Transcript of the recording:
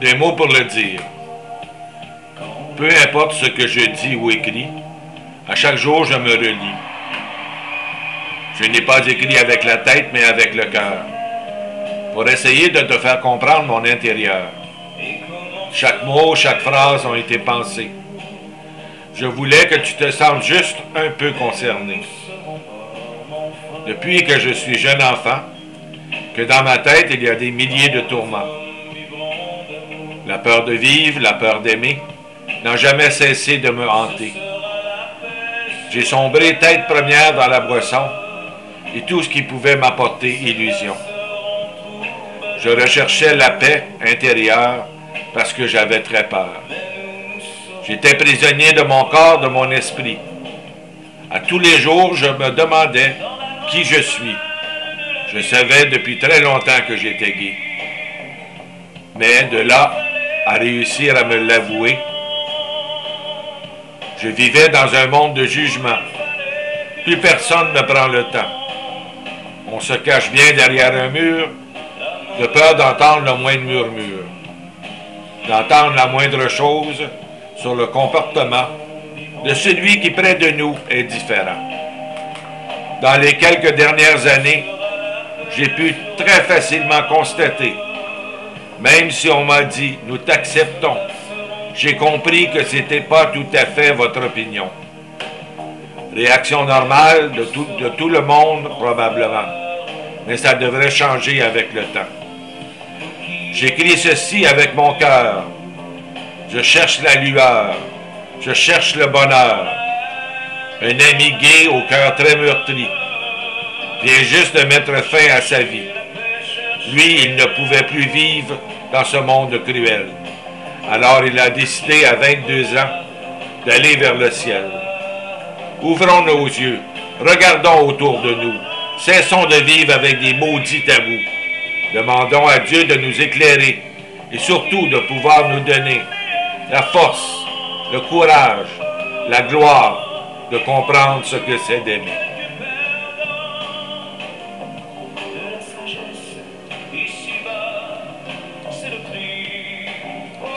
des mots pour le dire. Peu importe ce que je dis ou écris, à chaque jour je me relis. Je n'ai pas écrit avec la tête, mais avec le cœur, pour essayer de te faire comprendre mon intérieur. Chaque mot, chaque phrase ont été pensés. Je voulais que tu te sentes juste un peu concerné. Depuis que je suis jeune enfant, que dans ma tête il y a des milliers de tourments. La peur de vivre, la peur d'aimer, n'ont jamais cessé de me hanter. J'ai sombré tête première dans la boisson et tout ce qui pouvait m'apporter illusion. Je recherchais la paix intérieure parce que j'avais très peur. J'étais prisonnier de mon corps, de mon esprit. À tous les jours, je me demandais qui je suis. Je savais depuis très longtemps que j'étais gay. Mais de là à réussir à me l'avouer, je vivais dans un monde de jugement. Plus personne ne prend le temps. On se cache bien derrière un mur, de peur d'entendre le moindre murmure, d'entendre la moindre chose sur le comportement de celui qui près de nous est différent. Dans les quelques dernières années, j'ai pu très facilement constater, même si on m'a dit « nous t'acceptons », j'ai compris que ce n'était pas tout à fait votre opinion. Réaction normale de tout le monde, probablement. Mais ça devrait changer avec le temps. J'écris ceci avec mon cœur. Je cherche la lueur. Je cherche le bonheur. Un ami gay au cœur très meurtri vient juste de mettre fin à sa vie. Lui, il ne pouvait plus vivre dans ce monde cruel. Alors il a décidé à 22 ans d'aller vers le ciel. Ouvrons nos yeux, regardons autour de nous, cessons de vivre avec des maudits tabous. Demandons à Dieu de nous éclairer et surtout de pouvoir nous donner la force, le courage, la gloire de comprendre ce que c'est d'aimer.